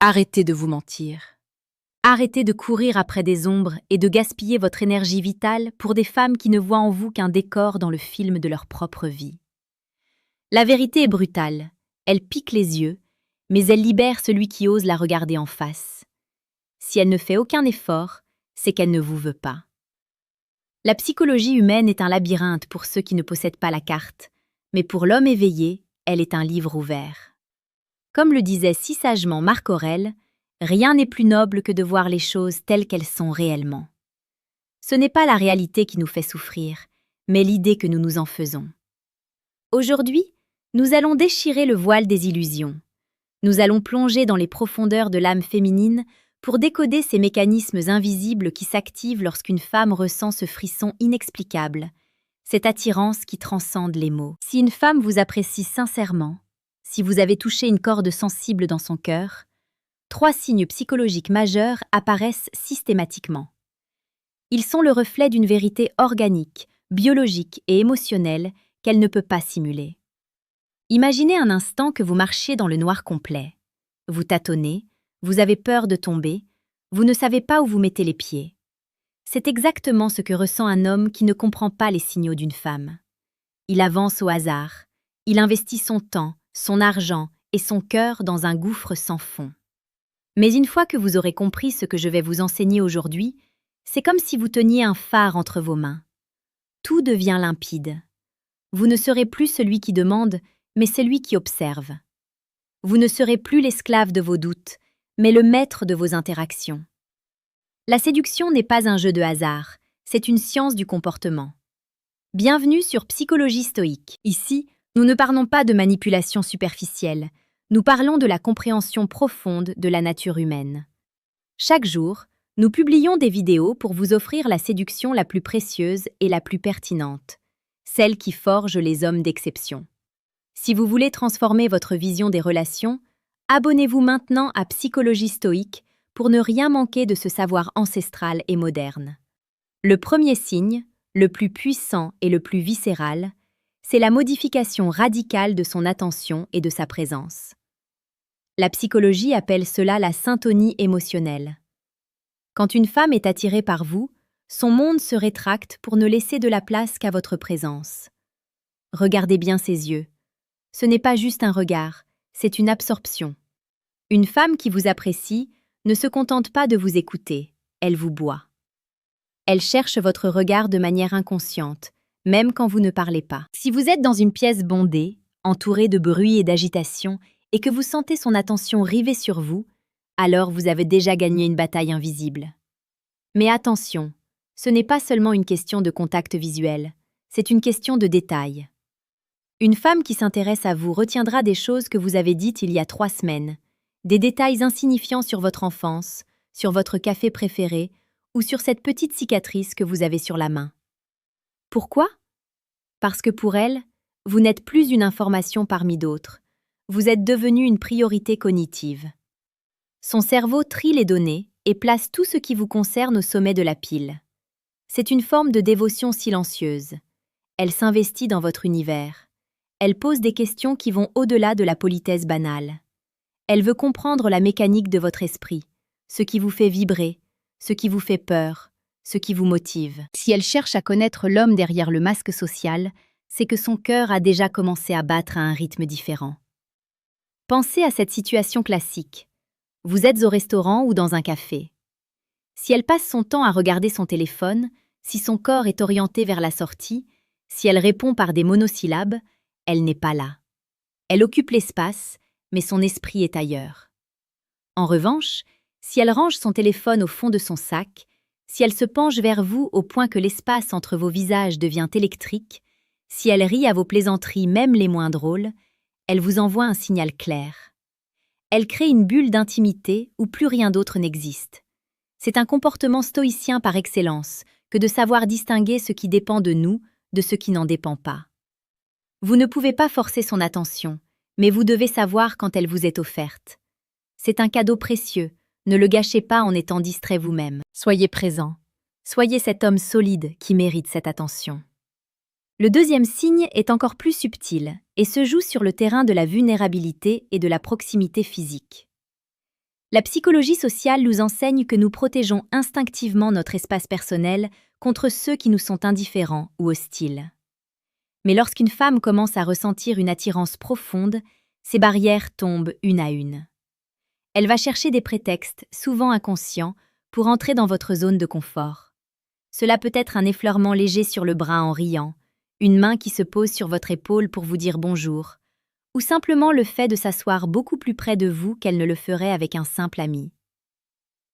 Arrêtez de vous mentir. Arrêtez de courir après des ombres et de gaspiller votre énergie vitale pour des femmes qui ne voient en vous qu'un décor dans le film de leur propre vie. La vérité est brutale, elle pique les yeux, mais elle libère celui qui ose la regarder en face. Si elle ne fait aucun effort, c'est qu'elle ne vous veut pas. La psychologie humaine est un labyrinthe pour ceux qui ne possèdent pas la carte, mais pour l'homme éveillé, elle est un livre ouvert. Comme le disait si sagement Marc Aurèle, rien n'est plus noble que de voir les choses telles qu'elles sont réellement. Ce n'est pas la réalité qui nous fait souffrir, mais l'idée que nous nous en faisons. Aujourd'hui, nous allons déchirer le voile des illusions. Nous allons plonger dans les profondeurs de l'âme féminine pour décoder ces mécanismes invisibles qui s'activent lorsqu'une femme ressent ce frisson inexplicable, cette attirance qui transcende les mots. Si une femme vous apprécie sincèrement, si vous avez touché une corde sensible dans son cœur, 3 signes psychologiques majeurs apparaissent systématiquement. Ils sont le reflet d'une vérité organique, biologique et émotionnelle qu'elle ne peut pas simuler. Imaginez un instant que vous marchiez dans le noir complet. Vous tâtonnez, vous avez peur de tomber, vous ne savez pas où vous mettez les pieds. C'est exactement ce que ressent un homme qui ne comprend pas les signaux d'une femme. Il avance au hasard, il investit son temps, son argent et son cœur dans un gouffre sans fond. Mais une fois que vous aurez compris ce que je vais vous enseigner aujourd'hui, c'est comme si vous teniez un phare entre vos mains. Tout devient limpide. Vous ne serez plus celui qui demande, mais celui qui observe. Vous ne serez plus l'esclave de vos doutes, mais le maître de vos interactions. La séduction n'est pas un jeu de hasard, c'est une science du comportement. Bienvenue sur Psychologie stoïque. Ici, nous ne parlons pas de manipulation superficielle, nous parlons de la compréhension profonde de la nature humaine. Chaque jour, nous publions des vidéos pour vous offrir la séduction la plus précieuse et la plus pertinente, celle qui forge les hommes d'exception. Si vous voulez transformer votre vision des relations, abonnez-vous maintenant à Psychologie stoïque pour ne rien manquer de ce savoir ancestral et moderne. Le premier signe, le plus puissant et le plus viscéral, c'est la modification radicale de son attention et de sa présence. La psychologie appelle cela la syntonie émotionnelle. Quand une femme est attirée par vous, son monde se rétracte pour ne laisser de la place qu'à votre présence. Regardez bien ses yeux. Ce n'est pas juste un regard, c'est une absorption. Une femme qui vous apprécie ne se contente pas de vous écouter, elle vous boit. Elle cherche votre regard de manière inconsciente, même quand vous ne parlez pas. Si vous êtes dans une pièce bondée, entourée de bruit et d'agitation, et que vous sentez son attention rivée sur vous, alors vous avez déjà gagné une bataille invisible. Mais attention, ce n'est pas seulement une question de contact visuel, c'est une question de détail. Une femme qui s'intéresse à vous retiendra des choses que vous avez dites il y a 3 semaines, des détails insignifiants sur votre enfance, sur votre café préféré ou sur cette petite cicatrice que vous avez sur la main. Pourquoi ? Parce que pour elle, vous n'êtes plus une information parmi d'autres. Vous êtes devenu une priorité cognitive. Son cerveau trie les données et place tout ce qui vous concerne au sommet de la pile. C'est une forme de dévotion silencieuse. Elle s'investit dans votre univers. Elle pose des questions qui vont au-delà de la politesse banale. Elle veut comprendre la mécanique de votre esprit, ce qui vous fait vibrer, ce qui vous fait peur, ce qui vous motive. Si elle cherche à connaître l'homme derrière le masque social, c'est que son cœur a déjà commencé à battre à un rythme différent. Pensez à cette situation classique. Vous êtes au restaurant ou dans un café. Si elle passe son temps à regarder son téléphone, si son corps est orienté vers la sortie, si elle répond par des monosyllabes, elle n'est pas là. Elle occupe l'espace, mais son esprit est ailleurs. En revanche, si elle range son téléphone au fond de son sac, si elle se penche vers vous au point que l'espace entre vos visages devient électrique, si elle rit à vos plaisanteries même les moins drôles, elle vous envoie un signal clair. Elle crée une bulle d'intimité où plus rien d'autre n'existe. C'est un comportement stoïcien par excellence que de savoir distinguer ce qui dépend de nous de ce qui n'en dépend pas. Vous ne pouvez pas forcer son attention, mais vous devez savoir quand elle vous est offerte. C'est un cadeau précieux, ne le gâchez pas en étant distrait vous-même. Soyez présent. Soyez cet homme solide qui mérite cette attention. Le deuxième signe est encore plus subtil et se joue sur le terrain de la vulnérabilité et de la proximité physique. La psychologie sociale nous enseigne que nous protégeons instinctivement notre espace personnel contre ceux qui nous sont indifférents ou hostiles. Mais lorsqu'une femme commence à ressentir une attirance profonde, ces barrières tombent une à une. Elle va chercher des prétextes, souvent inconscients, pour entrer dans votre zone de confort. Cela peut être un effleurement léger sur le bras en riant, une main qui se pose sur votre épaule pour vous dire bonjour, ou simplement le fait de s'asseoir beaucoup plus près de vous qu'elle ne le ferait avec un simple ami.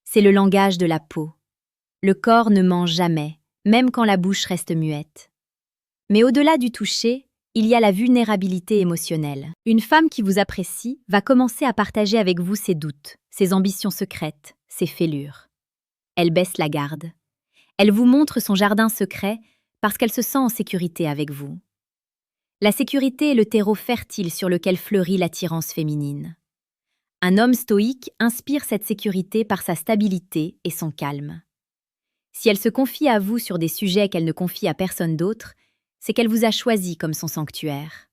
C'est le langage de la peau. Le corps ne ment jamais, même quand la bouche reste muette. Mais au-delà du toucher, il y a la vulnérabilité émotionnelle. Une femme qui vous apprécie va commencer à partager avec vous ses doutes, ses ambitions secrètes, ses fêlures. Elle baisse la garde. Elle vous montre son jardin secret parce qu'elle se sent en sécurité avec vous. La sécurité est le terreau fertile sur lequel fleurit l'attirance féminine. Un homme stoïque inspire cette sécurité par sa stabilité et son calme. Si elle se confie à vous sur des sujets qu'elle ne confie à personne d'autre, c'est qu'elle vous a choisi comme son sanctuaire.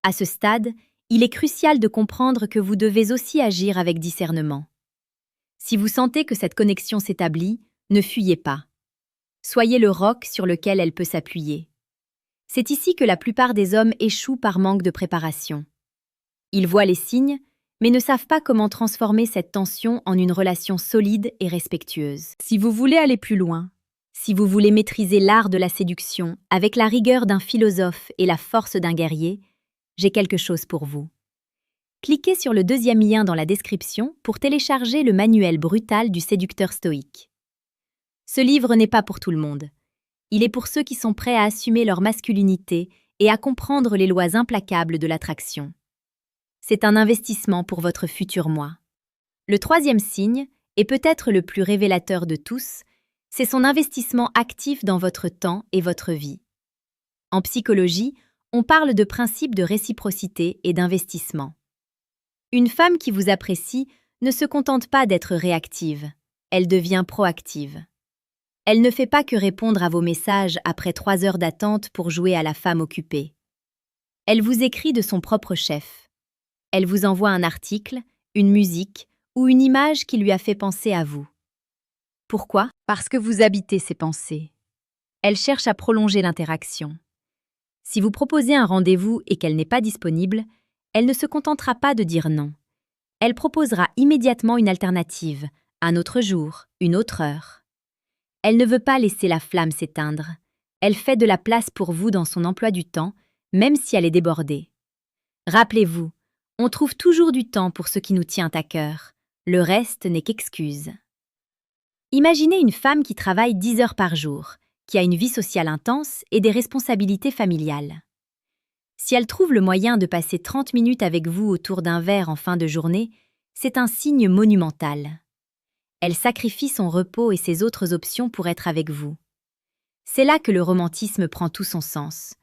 À ce stade, il est crucial de comprendre que vous devez aussi agir avec discernement. Si vous sentez que cette connexion s'établit, ne fuyez pas. Soyez le roc sur lequel elle peut s'appuyer. C'est ici que la plupart des hommes échouent par manque de préparation. Ils voient les signes, mais ne savent pas comment transformer cette tension en une relation solide et respectueuse. Si vous voulez aller plus loin, si vous voulez maîtriser l'art de la séduction avec la rigueur d'un philosophe et la force d'un guerrier, j'ai quelque chose pour vous. Cliquez sur le deuxième lien dans la description pour télécharger le manuel brutal du séducteur stoïque. Ce livre n'est pas pour tout le monde. Il est pour ceux qui sont prêts à assumer leur masculinité et à comprendre les lois implacables de l'attraction. C'est un investissement pour votre futur moi. Le troisième signe, et peut-être le plus révélateur de tous, c'est son investissement actif dans votre temps et votre vie. En psychologie, on parle de principe de réciprocité et d'investissement. Une femme qui vous apprécie ne se contente pas d'être réactive, elle devient proactive. Elle ne fait pas que répondre à vos messages après 3 heures d'attente pour jouer à la femme occupée. Elle vous écrit de son propre chef. Elle vous envoie un article, une musique ou une image qui lui a fait penser à vous. Pourquoi? Parce que vous habitez ses pensées. Elle cherche à prolonger l'interaction. Si vous proposez un rendez-vous et qu'elle n'est pas disponible, elle ne se contentera pas de dire non. Elle proposera immédiatement une alternative, un autre jour, une autre heure. Elle ne veut pas laisser la flamme s'éteindre. Elle fait de la place pour vous dans son emploi du temps, même si elle est débordée. Rappelez-vous, on trouve toujours du temps pour ce qui nous tient à cœur. Le reste n'est qu'excuse. Imaginez une femme qui travaille 10 heures par jour, qui a une vie sociale intense et des responsabilités familiales. Si elle trouve le moyen de passer 30 minutes avec vous autour d'un verre en fin de journée, c'est un signe monumental. Elle sacrifie son repos et ses autres options pour être avec vous. C'est là que le romantisme prend tout son sens.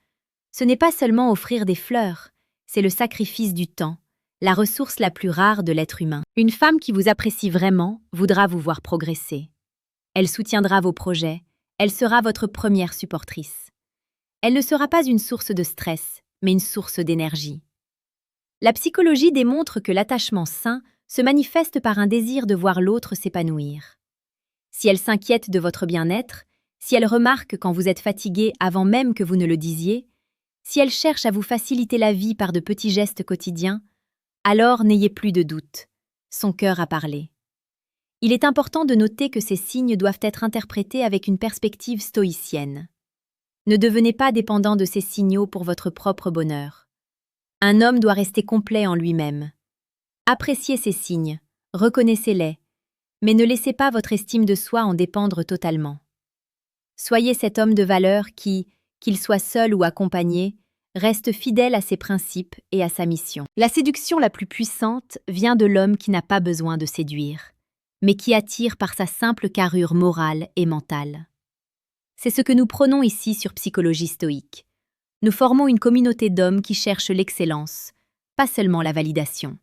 Ce n'est pas seulement offrir des fleurs, c'est le sacrifice du temps, la ressource la plus rare de l'être humain. Une femme qui vous apprécie vraiment voudra vous voir progresser. Elle soutiendra vos projets, elle sera votre première supportrice. Elle ne sera pas une source de stress, mais une source d'énergie. La psychologie démontre que l'attachement sain se manifeste par un désir de voir l'autre s'épanouir. Si elle s'inquiète de votre bien-être, si elle remarque quand vous êtes fatigué avant même que vous ne le disiez, si elle cherche à vous faciliter la vie par de petits gestes quotidiens, alors n'ayez plus de doute. Son cœur a parlé. Il est important de noter que ces signes doivent être interprétés avec une perspective stoïcienne. Ne devenez pas dépendant de ces signaux pour votre propre bonheur. Un homme doit rester complet en lui-même. Appréciez ces signes, reconnaissez-les, mais ne laissez pas votre estime de soi en dépendre totalement. Soyez cet homme de valeur qui, qu'il soit seul ou accompagné, reste fidèle à ses principes et à sa mission. La séduction la plus puissante vient de l'homme qui n'a pas besoin de séduire, mais qui attire par sa simple carrure morale et mentale. C'est ce que nous prônons ici sur Psychologie stoïque. Nous formons une communauté d'hommes qui cherchent l'excellence, pas seulement la validation.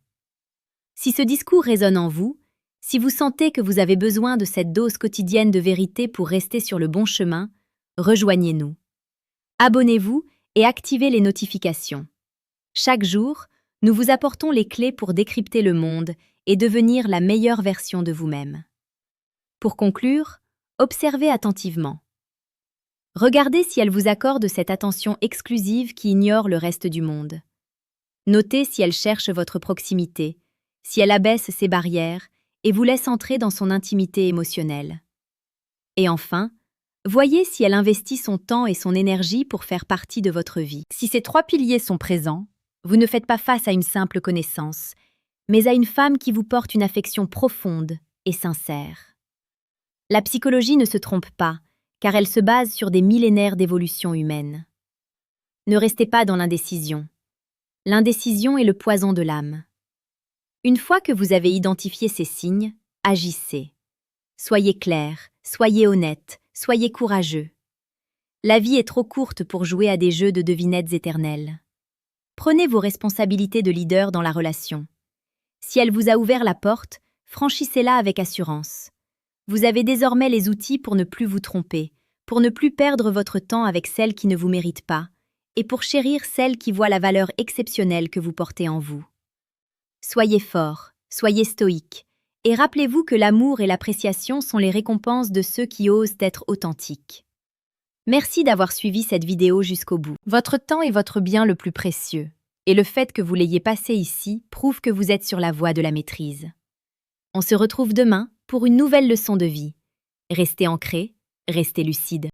Si ce discours résonne en vous, si vous sentez que vous avez besoin de cette dose quotidienne de vérité pour rester sur le bon chemin, rejoignez-nous. Abonnez-vous et activez les notifications. Chaque jour, Nous vous apportons les clés pour décrypter le monde et devenir la meilleure version de vous-même. Pour conclure, observez attentivement. Regardez si elle vous accorde cette attention exclusive qui ignore le reste du monde. Notez si elle cherche votre proximité, si elle abaisse ses barrières et vous laisse entrer dans son intimité émotionnelle. Et enfin, voyez si elle investit son temps et son énergie pour faire partie de votre vie. Si ces 3 piliers sont présents, vous ne faites pas face à une simple connaissance, mais à une femme qui vous porte une affection profonde et sincère. La psychologie ne se trompe pas, car elle se base sur des millénaires d'évolution humaine. Ne restez pas dans l'indécision. L'indécision est le poison de l'âme. Une fois que vous avez identifié ces signes, agissez. Soyez clair, soyez honnête, soyez courageux. La vie est trop courte pour jouer à des jeux de devinettes éternelles. Prenez vos responsabilités de leader dans la relation. Si elle vous a ouvert la porte, franchissez-la avec assurance. Vous avez désormais les outils pour ne plus vous tromper, pour ne plus perdre votre temps avec celles qui ne vous méritent pas, et pour chérir celles qui voient la valeur exceptionnelle que vous portez en vous. Soyez fort, soyez stoïque, et rappelez-vous que l'amour et l'appréciation sont les récompenses de ceux qui osent être authentiques. Merci d'avoir suivi cette vidéo jusqu'au bout. Votre temps est votre bien le plus précieux, et le fait que vous l'ayez passé ici prouve que vous êtes sur la voie de la maîtrise. On se retrouve demain pour une nouvelle leçon de vie. Restez ancrés, restez lucides.